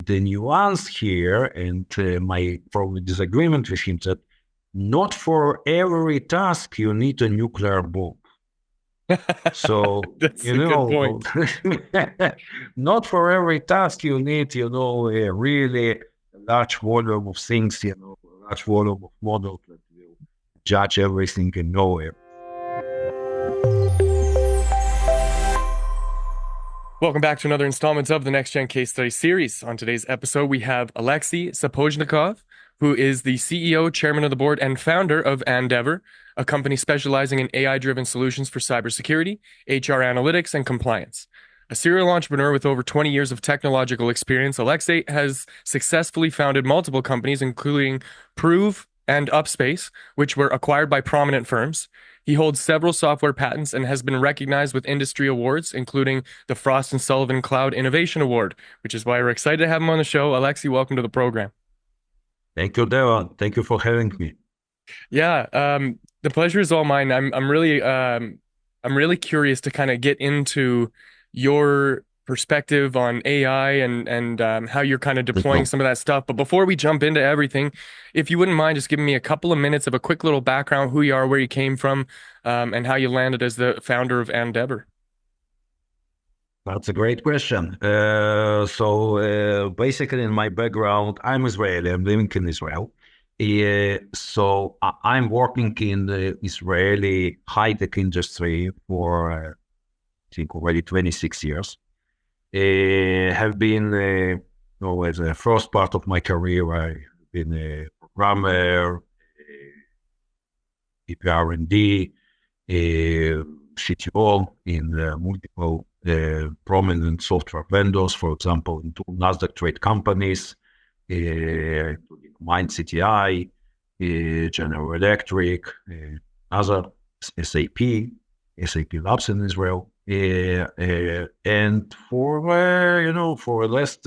the nuance here, and my probably disagreement with him, that not for every task you need a nuclear bomb. So, That's a good point. not for every task you need, a really large volume of things, a large volume of models that will judge everything and know it. Welcome back to another installment of the NextGen Case Study series. On today's episode, we have Alexey Sapozhnikov, who is the CEO, chairman of the board, and founder of Andeavour, a company specializing in AI-driven solutions for cybersecurity, HR analytics, and compliance. A serial entrepreneur with over 20 years of technological experience, Alexey has successfully founded multiple companies, including Proove and UpSpace, which were acquired by prominent firms. He holds several software patents and has been recognized with industry awards, including the Frost & Sullivan Cloud Innovation Award, which is why we're excited to have him on the show. Alexey, welcome to the program. Thank you, Devon. Thank you for having me. Yeah, the pleasure is all mine. I'm really curious to kind of get into your perspective on AI and how you're kind of deploying some of that stuff. But before we jump into everything, if you wouldn't mind just giving me a couple of minutes of a quick little background, who you are, where you came from, and how you landed as the founder of Andeavour. That's a great question. So basically, in my background, I'm Israeli. I'm living in Israel. So I'm working in the Israeli high-tech industry for, I think, already 26 years. Have been, as the first part of my career, I've been a programmer, R&D, CTO in multiple prominent software vendors, for example, in two NASDAQ trade companies, including Mind CTI, General Electric, other SAP Labs in Israel. And for the last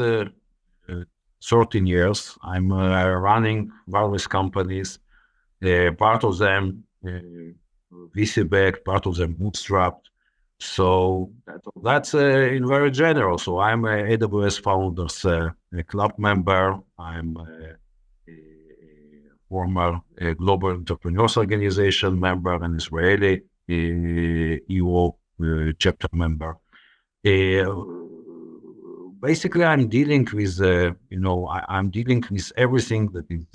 13 years, I'm running various companies. Part of them VC-backed, part of them bootstrapped. So that's in very general. So I'm a AWS Founders Club member. I'm a former Global Entrepreneurs Organization member, an Israeli EU chapter member. Basically, I'm dealing with, I'm dealing with everything that is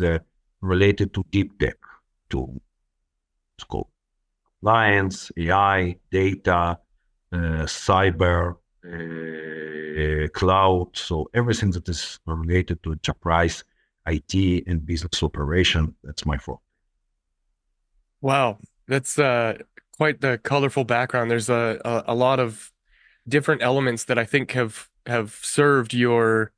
related to deep tech, to scope, compliance, AI, data, cyber, cloud. So everything that is related to enterprise, IT, and business operation. That's my fault. Wow, that's quite the colorful background. There's a lot of different elements that I think have served your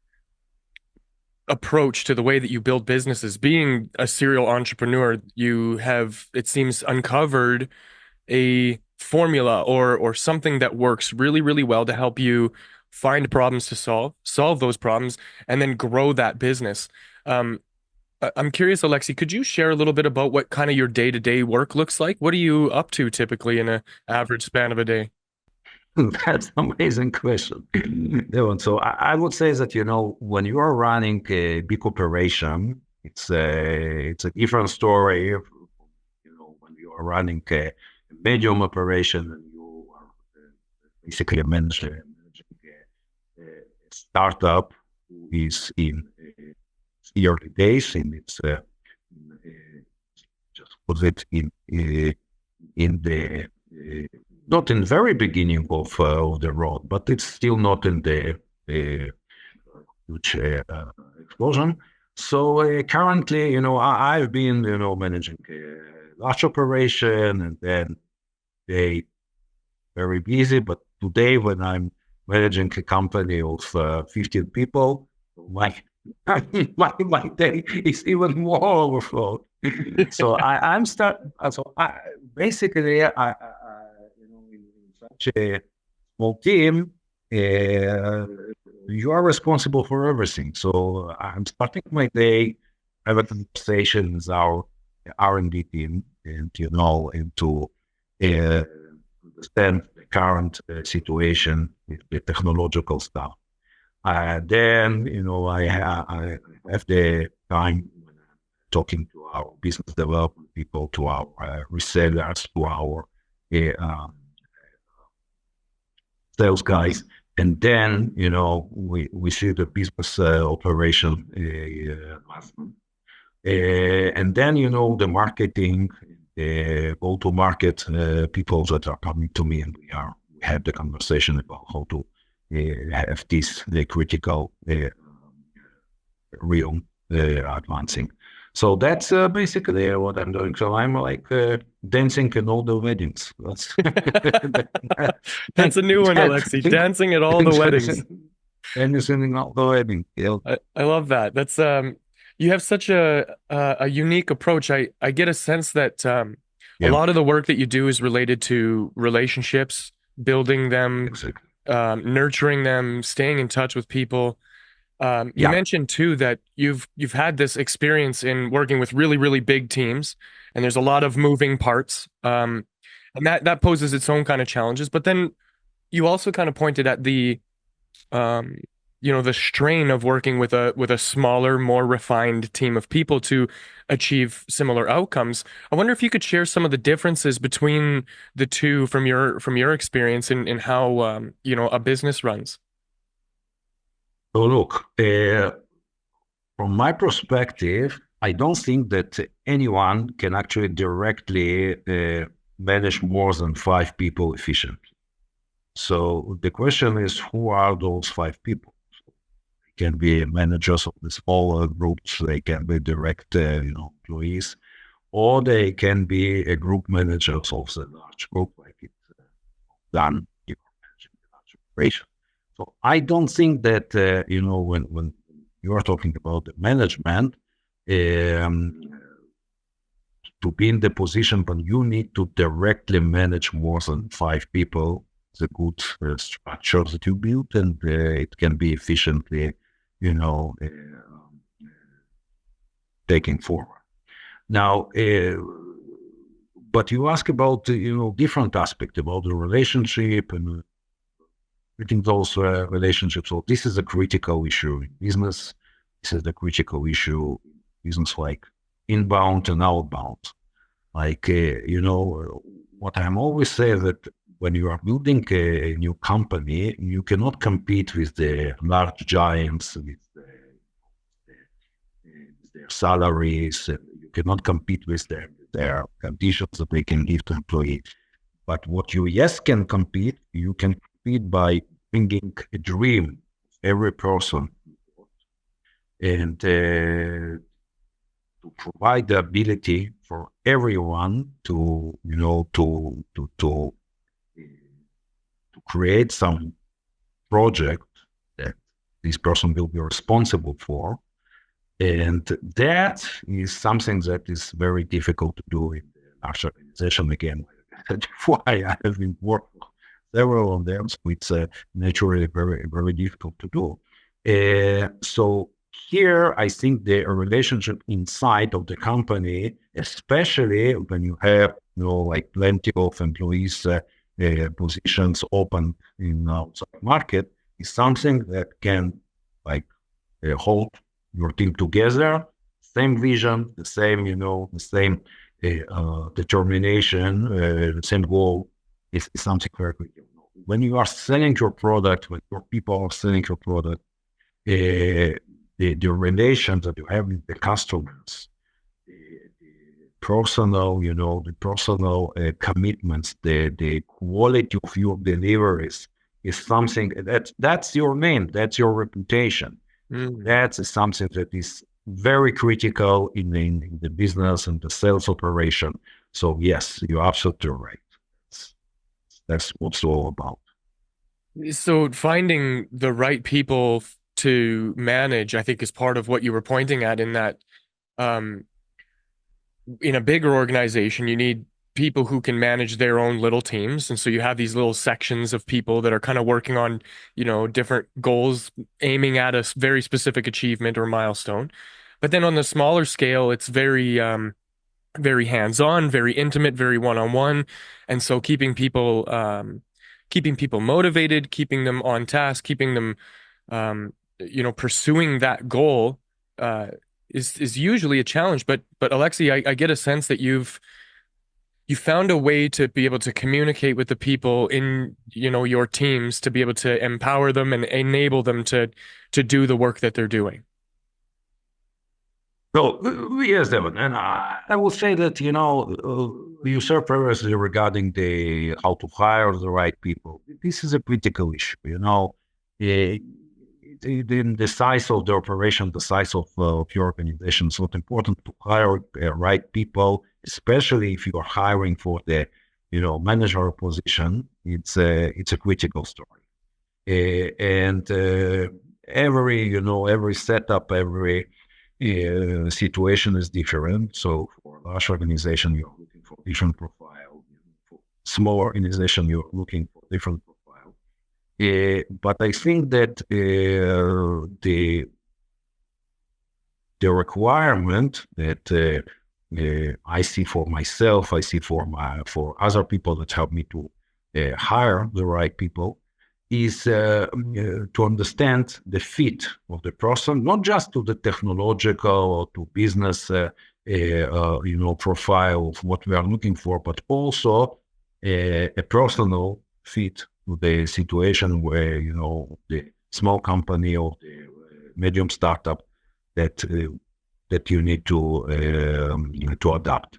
approach to the way that you build businesses. Being a serial entrepreneur, you have, it seems, uncovered a formula or something that works really, really well to help you find problems to solve those problems, and then grow that business. I'm curious, Alexey, could you share a little bit about what kind of your day-to-day work looks like? What are you up to typically in an average span of a day? That's an amazing question. So I would say that, when you are running a big operation, it's a different story. When you are running a medium operation and you are basically managing a startup who is in early days, and it's just put it in the not in the very beginning of the road, but it's still not in the huge explosion. So currently, I've been, managing a large operation, and then very busy. But today, when I'm managing a company of 15 people, my day is even more overflowed. So I'm basically in such a small team, you are responsible for everything. So I'm starting my day. I have a conversation with our R&D team, and to understand the current situation with the technological stuff. Then, I have the time talking to our business development people, to our resellers, to our sales guys. And then, we see the business operation management. And then, the marketing, go-to-market people that are coming to me, and we have the conversation about how to have this the critical real advancing. So that's basically what I'm doing. So I'm like dancing in all the weddings. That's a new one, Alexey. Dancing at all the weddings. Dancing in all the weddings. Yeah. I love that. That's you have such a unique approach. I get a sense that a lot of the work that you do is related to relationships, building them, Exactly. Nurturing them, staying in touch with people. You mentioned too that you've had this experience in working with really, really big teams, and there's a lot of moving parts. And that poses its own kind of challenges. But then you also kind of pointed at the the strain of working with a smaller, more refined team of people to achieve similar outcomes. I wonder if you could share some of the differences between the two from your experience in how a business runs. So look, from my perspective, I don't think that anyone can actually directly manage more than 5 people efficiently. So the question is, who are those 5 people? They can be managers of the smaller groups, they can be direct employees, or they can be a group managers of the large group, like it's done managing the large operation. So I don't think that when you are talking about the management, to be in the position when you need to directly manage more than 5 people, the good structure that you build, and it can be efficiently, taking forward. Now, but you ask about different aspects about the relationship and treating those relationships. So this is a critical issue in business. This is the critical issue in business, like inbound and outbound. Like what I'm always saying, that when you are building a new company, you cannot compete with the large giants, with their salaries. You cannot compete with their conditions that they can give to employees. But what you can compete, you can compete by bringing a dream of every person, and to provide the ability for everyone to create some project that this person will be responsible for. And that is something that is very difficult to do in the large organization. Again, that's why I have been working several of them. So it's naturally very, very difficult to do. So here, I think the relationship inside of the company, especially when you have like plenty of employees positions open in outside market, is something that can hold your team together. Same vision, the same determination, the same goal is something very critical. When you are selling your product, when your people are selling your product, the relations that you have with the customers, personal commitments, the quality of your deliveries is something that's your name, that's your reputation. That's something that is very critical in the business and the sales operation. So yes, you're absolutely right. That's what it's all about. So finding the right people to manage, I think, is part of what you were pointing at, in that in a bigger organization, you need people who can manage their own little teams. And so you have these little sections of people that are kind of working on, different goals, aiming at a very specific achievement or milestone. But then on the smaller scale, it's very, very hands-on, very intimate, very one-on-one. And so keeping people motivated, keeping them on task, keeping them pursuing that goal is usually a challenge. But Alexey, I get a sense that you found a way to be able to communicate with the people in, your teams to be able to empower them and enable them to do the work that they're doing. So, yes, Devon, and I will say that, you said previously regarding the how to hire the right people. This is a critical issue, in the size of the operation, the size of your organization. It's not important to hire right people, especially if you are hiring for the, manager position. It's a critical story. And every setup, every situation is different. So for a large organization, you're looking for different profile. For small organization, you're looking for different profile. But I think that the requirement that I see for myself, I see for other people that help me to hire the right people, is to understand the fit of the person, not just to the technological or to business, profile of what we are looking for, but also a personal fit to the situation where, the small company or the medium startup that you need to adapt.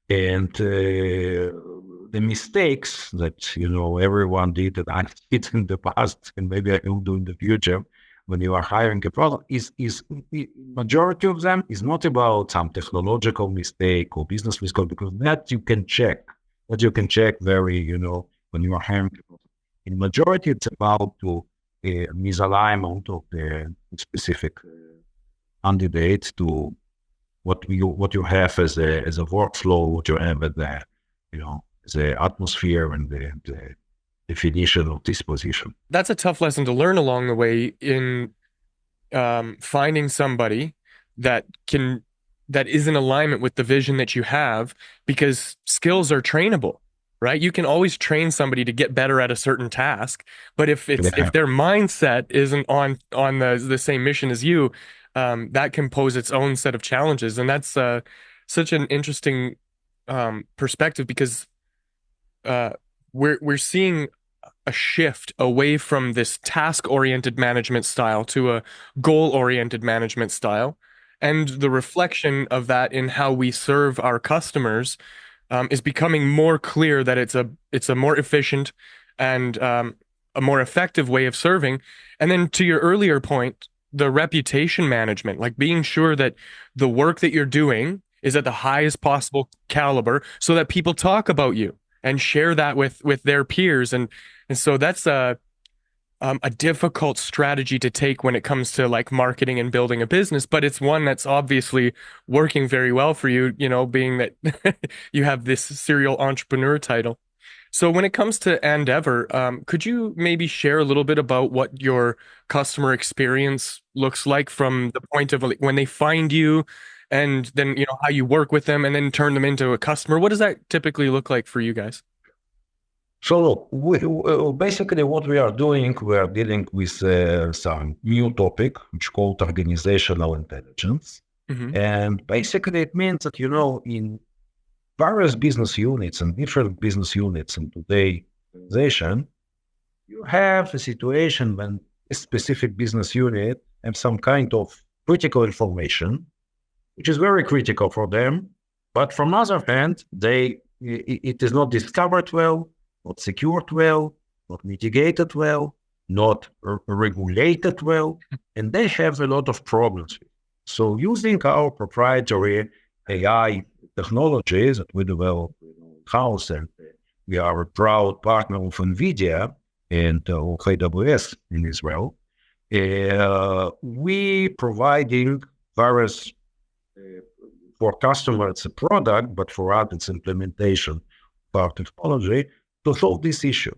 And the mistakes that, everyone did, that I did in the past, and maybe I will do in the future, when you are hiring a product, is majority of them is not about some technological mistake or business mistake, because that you can check. Very, when you are hiring a product. In majority, it's about to misalignment of the specific candidate to what you have as a workflow, what you have as the atmosphere and the definition of this position. That's a tough lesson to learn along the way in finding somebody that is in alignment with the vision that you have, because skills are trainable, right? You can always train somebody to get better at a certain task, but if their mindset isn't on the same mission as you, that can pose its own set of challenges. And that's such an interesting perspective, because we're seeing a shift away from this task-oriented management style to a goal-oriented management style. And the reflection of that in how we serve our customers is becoming more clear that it's a more efficient and a more effective way of serving. And then to your earlier point, the reputation management, like being sure that the work that you're doing is at the highest possible caliber so that people talk about you and share that with their peers. And so that's a difficult strategy to take when it comes to like marketing and building a business, but it's one that's obviously working very well for you, being that you have this serial entrepreneur title. So when it comes to Andeavour, could you maybe share a little bit about what your customer experience looks like from the point of like, when they find you, and then, how you work with them and then turn them into a customer? What does that typically look like for you guys? So basically what we are doing, we are dealing with some new topic, which is called organizational intelligence. Mm-hmm. And basically it means that, in various business units and different business units in today's organization, you have a situation when a specific business unit has some kind of critical information, which is very critical for them. But from other hand, it is not discovered well, not secured well, not mitigated well, not regulated well, and they have a lot of problems. So using our proprietary AI technologies that we develop in-house, and we are a proud partner of NVIDIA and of AWS in Israel, we providing various for customers a product, but for us it's implementation of our technology to solve this issue.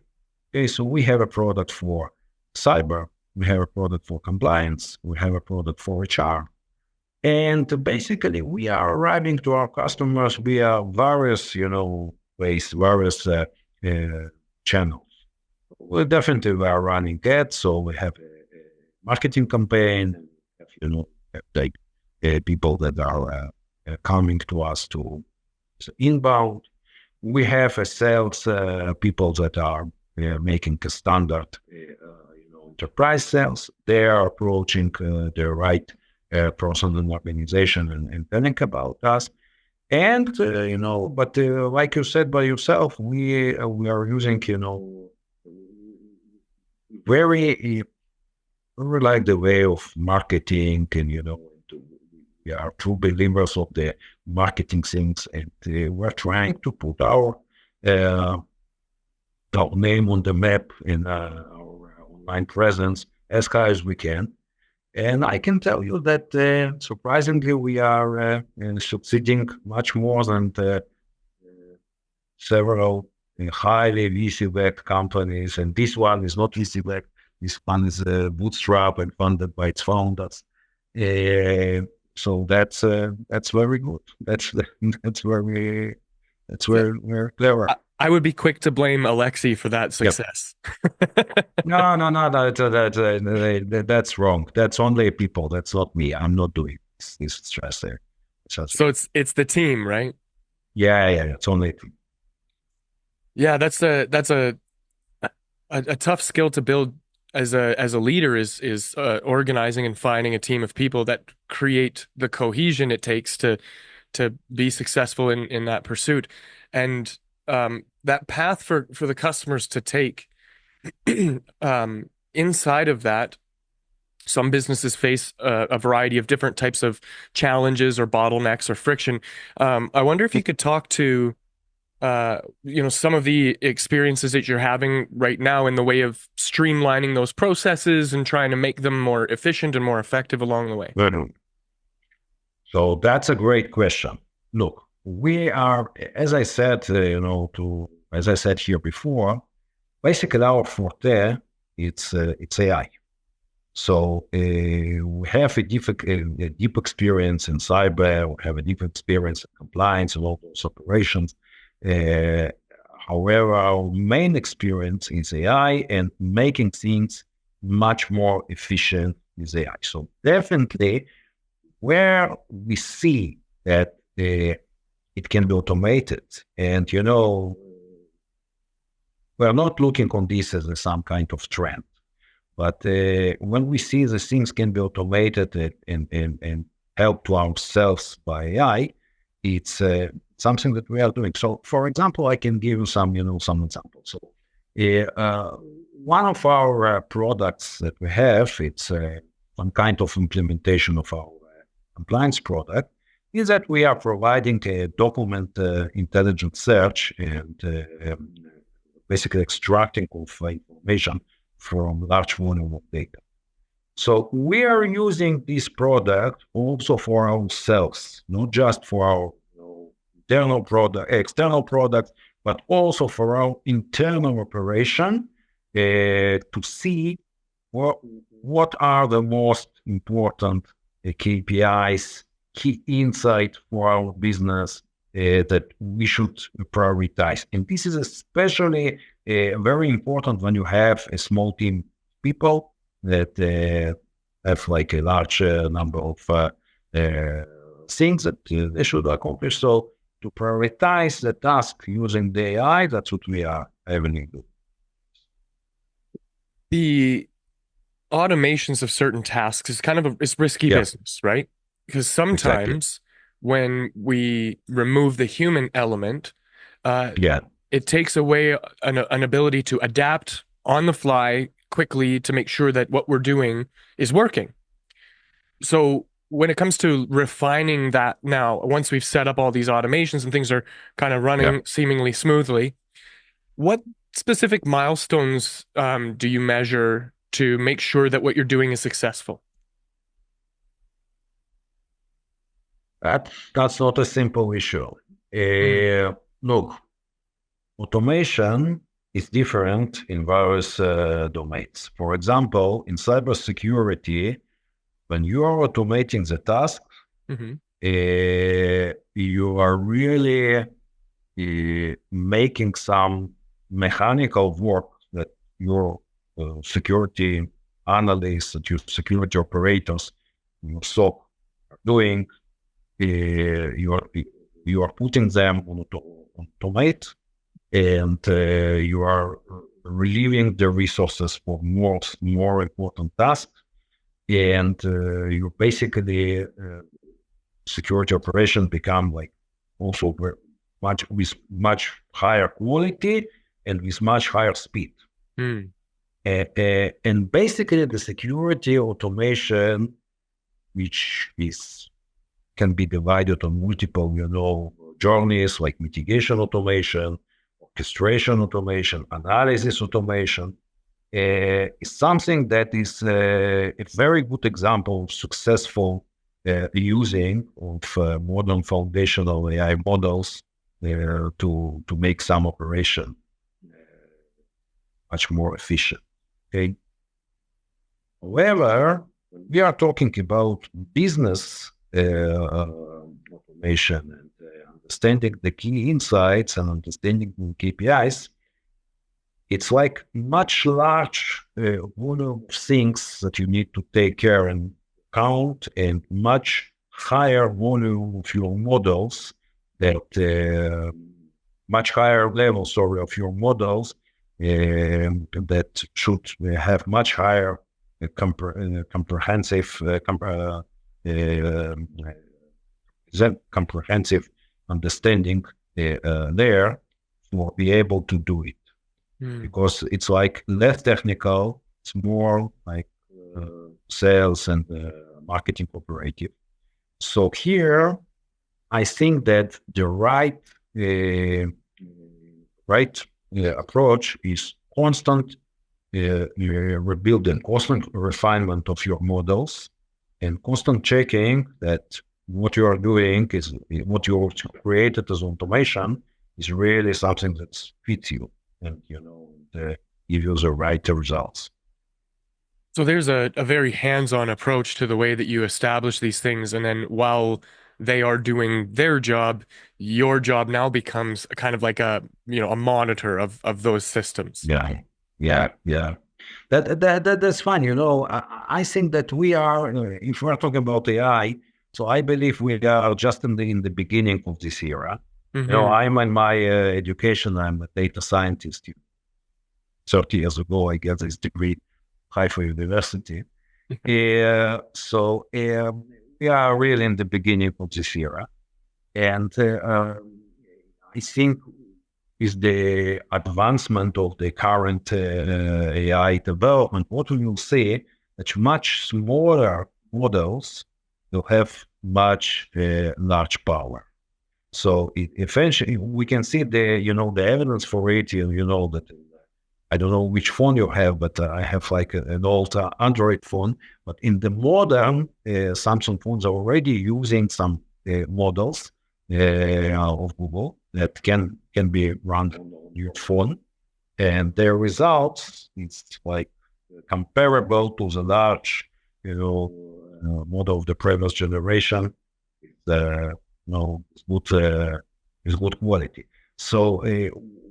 Okay, so we have a product for cyber, we have a product for compliance, we have a product for HR. And basically we are arriving to our customers via various, ways, various channels. We are running ads, so we have marketing campaign, like people that are coming to us to inbound. We have a sales people that are making a standard, enterprise sales. They are approaching the right person and organization and telling about us. And but like you said by yourself, we are using very like the way of marketing, and we are true believers of the marketing things, and we're trying to put our name on the map in our online presence as high as we can. And I can tell you that surprisingly, we are succeeding much more than several highly VC-backed companies. And this one is not VC-backed. This one is bootstrap and funded by its founders. So that's very good. We're clever. I would be quick to blame Alexey for that success. Yep. No, that's wrong. That's only people. That's not me. I'm not doing this stress there. So it's the team, right? Yeah. It's only a team. Yeah, that's a tough skill to build as a leader is organizing and finding a team of people that create the cohesion it takes to be successful in that pursuit. And that path for the customers to take, inside of that, some businesses face a variety of different types of challenges or bottlenecks or friction. I wonder if you could talk to some of the experiences that you're having right now in the way of streamlining those processes and trying to make them more efficient and more effective along the way. So that's a great question. Look, we are, as I said, as I said here before, basically our forte it's AI. So we have a deep experience in cyber. We have a deep experience in compliance and all those operations. However, our main experience is AI and making things much more efficient with AI. So definitely, where we see that it can be automated, and we're not looking on this as some kind of trend, but when we see the things can be automated and help to ourselves by AI, it's something that we are doing. So, for example, I can give you some examples. So, one of our products that we have, it's some kind of implementation of our compliance product, is that we are providing a document intelligent search and basically extracting of information from large volume of data. So we are using this product also for ourselves, not just for our external product, but also for our internal operation to see what are the most important KPIs, key insight for our business that we should prioritize. And this is especially very important when you have a small team of people that have like a large number of things that they should accomplish. So to prioritize the task using the AI, that's what we are having to do. The automations of certain tasks is kind of it's risky business, right? Because sometimes when we remove the human element, it takes away an ability to adapt on the fly quickly to make sure that what we're doing is working. So when it comes to refining that now, once we've set up all these automations and things are kind of running seemingly smoothly, what specific milestones do you measure to make sure that what you're doing is successful? That's not a simple issue. Look, automation is different in various domains. For example, in cybersecurity, when you are automating the task, you are really making some mechanical work that your security analysts, that your security operators, your SOC are doing. You are putting them on automate, and you are relieving the resources for more important tasks, and you basically security operations become like also with much higher quality and with much higher speed. And basically the security automation, which can be divided on multiple, journeys like mitigation automation, orchestration automation, analysis automation, is something that is a very good example of successful using of modern foundational AI models to make some operation much more efficient. Okay. However, we are talking about business automation and understanding the key insights and understanding the KPIs. It's like much large volume of things that you need to take care and count, and much higher volume of your models that much higher levels of your models that should have much higher comprehensive understanding there for be able to do it. Because it's like less technical, it's more like sales and marketing operative. So here, I think that the right approach is constant rebuilding, constant refinement of your models, and constant checking that what you are doing is what you created as automation is really something that fits you and give you the right results. So there's a very hands-on approach to the way that you establish these things, and then while they are doing their job, your job now becomes kind of like a monitor of those systems. Yeah. That's fine. I think that we are, if we're talking about AI, so I believe we are just in the beginning of this era. I'm in my education, I'm a data scientist. 30 years ago, I got this degree, Haifa University. So we are really in the beginning of this era. And I think with the advancement of the current AI development, what we will see that much smaller models will have much large power. So eventually we can see the evidence for it. That I don't know which phone you have, but I have like an old Android phone. But in the modern Samsung phones are already using some models of Google that can be run on your phone, and their results is like comparable to the large, model of the previous generation. Is good quality. So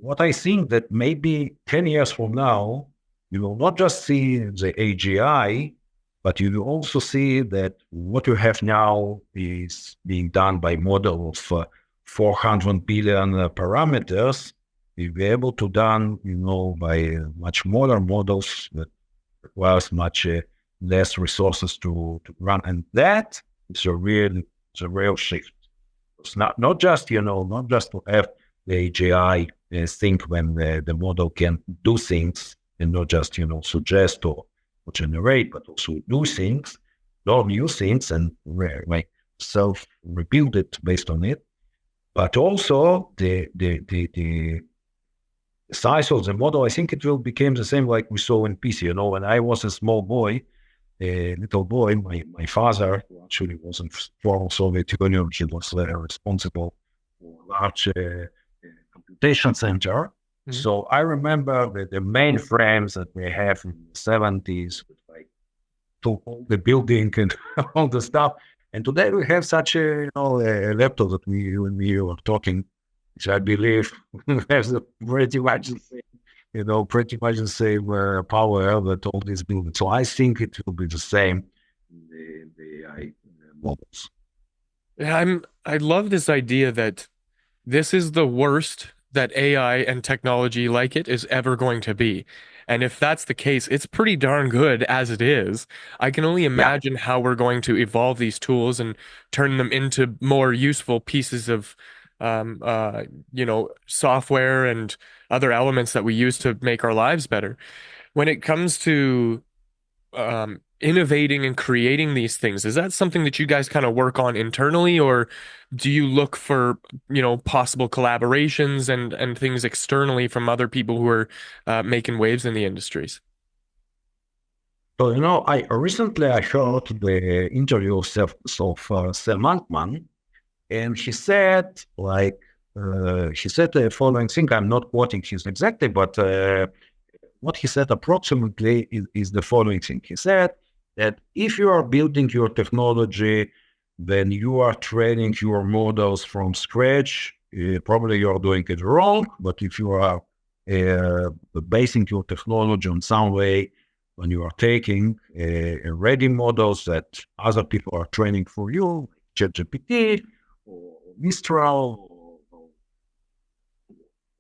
what I think that maybe 10 years from now, you will not just see the AGI, but you will also see that what you have now is being done by model of 400 billion parameters. You'll be able to done, by much smaller models that requires much less resources to run. And that is a real shift. It's not just to have the AGI think when the model can do things and not just, suggest or generate, but also do things, learn new things and like self-rebuild it based on it. But also the size of the model, I think it will become the same like we saw in PC. When I was a small boy, little boy, my father, who actually was in former Soviet Union, he was responsible for a large computation center. Mm-hmm. So I remember the mainframes that we have in the 70s, with like all the building and all the stuff. And today we have such a laptop that we were talking, which I believe has pretty much the same pretty much the same power that all these buildings. So I think it will be the same in the AI models. Yeah, I love this idea that this is the worst that AI and technology like it is ever going to be. And if that's the case, it's pretty darn good as it is. I can only Yeah. imagine how we're going to evolve these tools and turn them into more useful pieces of, um, uh, software and other elements that we use to make our lives better. When it comes to innovating and creating these things, is that something that you guys kind of work on internally, or do you look for, possible collaborations and things externally from other people who are making waves in the industries? So, I recently I heard the interview of Sam Altman, and he said the following thing. I'm not quoting his exactly, but what he said approximately is the following thing. He said that if you are building your technology, then you are training your models from scratch. Probably you're doing it wrong, but if you are basing your technology on some way, when you are taking ready models that other people are training for you, ChatGPT or Mistral or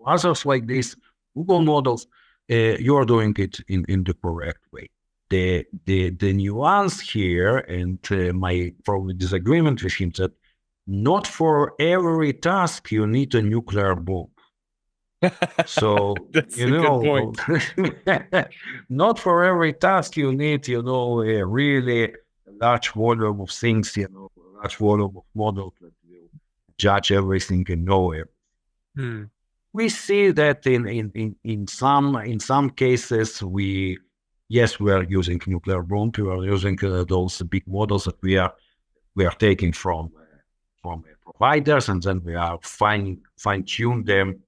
others like this, Google models, you are doing it in the correct way. The nuance here, and my probably disagreement with him, that not for every task you need a nuclear bomb. So, That's a good point. not for every task you need, a really large volume of things, a large volume of models that will judge everything and know it. Hmm. We see that in some cases we are using nuclear bomb. We are using those big models that we are taking from providers, and then we are fine tune them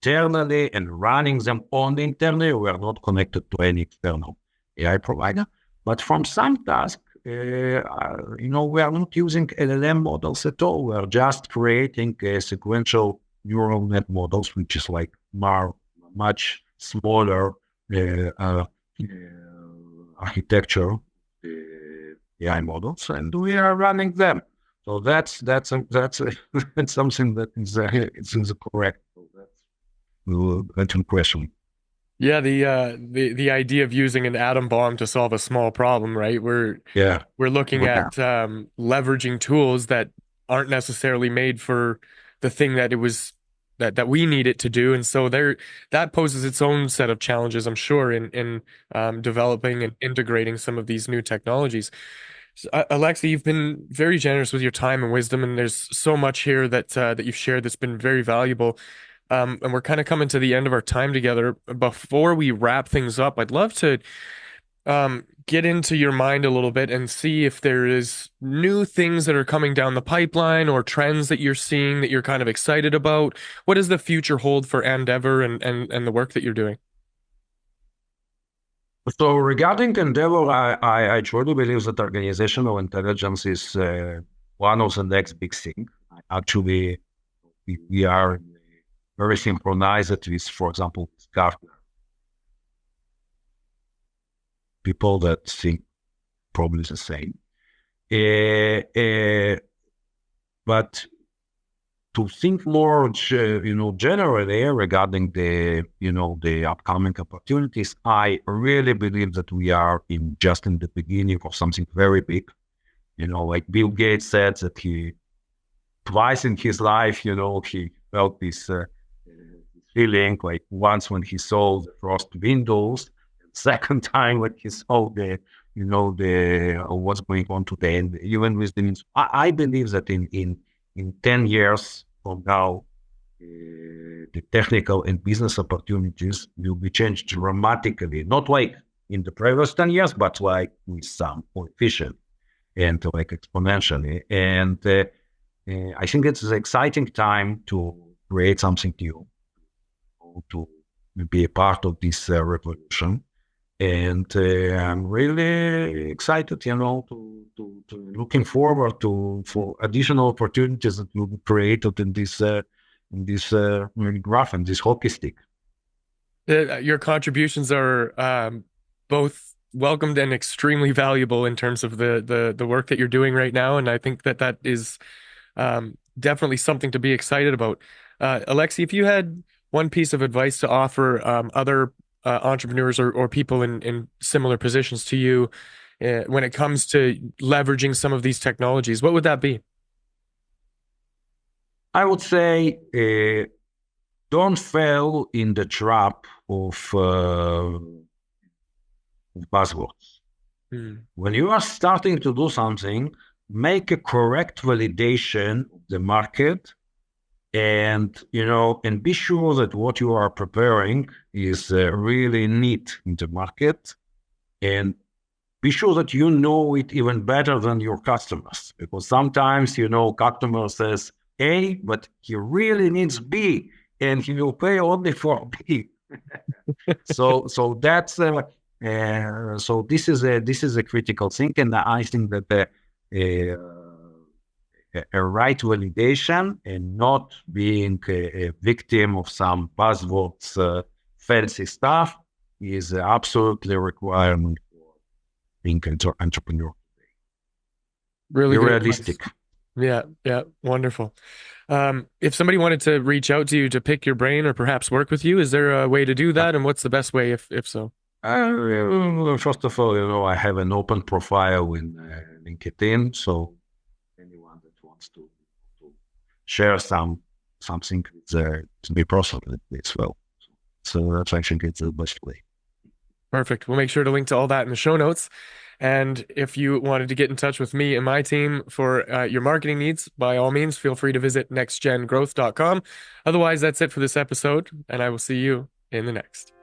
internally and running them only internally. We are not connected to any external AI provider. But from some tasks, we are not using LLM models at all. We are just creating sequential neural net models, which is like much smaller architecture AI models, and we are running them. So that's that's something that is correct. So that's a question. Yeah, the idea of using an atom bomb to solve a small problem, right? We're Yeah. we're looking Yeah. at leveraging tools that aren't necessarily made for the thing that it was that we need it to do, and so that poses its own set of challenges, I'm sure, in developing and integrating some of these new technologies. So, Alexei, you've been very generous with your time and wisdom, and there's so much here that you've shared that's been very valuable. And we're kind of coming to the end of our time together. Before we wrap things up, I'd love to get into your mind a little bit and see if there is new things that are coming down the pipeline or trends that you're seeing that you're kind of excited about. What does the future hold for Andeavour and the work that you're doing? So regarding Endeavor, I truly believe that organizational intelligence is one of the next big thing. Actually, we are very synchronized with, for example, Gartner. People that think probably the same. But to think more, generally regarding the upcoming opportunities, I really believe that we are just in the beginning of something very big. Like Bill Gates said that he twice in his life, he felt this feeling, like once when he saw the frost windows, second time when he saw the what's going on today, and even with the I believe that in 10 years from now, the technical and business opportunities will be changed dramatically, not like in the previous 10 years, but like with some coefficient and like exponentially. And I think it's an exciting time to create something new, to be a part of this revolution. And I'm really excited, to looking forward for additional opportunities that will be created in this graph and this hockey stick. Your contributions are both welcomed and extremely valuable in terms of the work that you're doing right now, and I think that that is definitely something to be excited about. Alexey, if you had one piece of advice to offer other entrepreneurs or people in similar positions to you when it comes to leveraging some of these technologies, what would that be? I would say don't fall in the trap of buzzwords. Hmm. When you are starting to do something, make a correct validation of the market, and and be sure that what you are preparing is really neat in the market, and be sure that you know it even better than your customers, because sometimes customer says A, but he really needs B, and he will pay only for B. So that's so this is a critical thing, and I think that a right validation and not being a victim of some buzzwords, fancy stuff is absolutely a requirement for being an entrepreneur. Really Be good advice. realistic. Yeah, yeah, wonderful. If somebody wanted to reach out to you to pick your brain or perhaps work with you, is there a way to do that? And what's the best way if so? First of all, I have an open profile in LinkedIn, so anyone that wants to share something with me personally as well. So that's actually the best way. Perfect. We'll make sure to link to all that in the show notes. And if you wanted to get in touch with me and my team for your marketing needs, by all means, feel free to visit nextgengrowth.com. Otherwise, that's it for this episode, and I will see you in the next.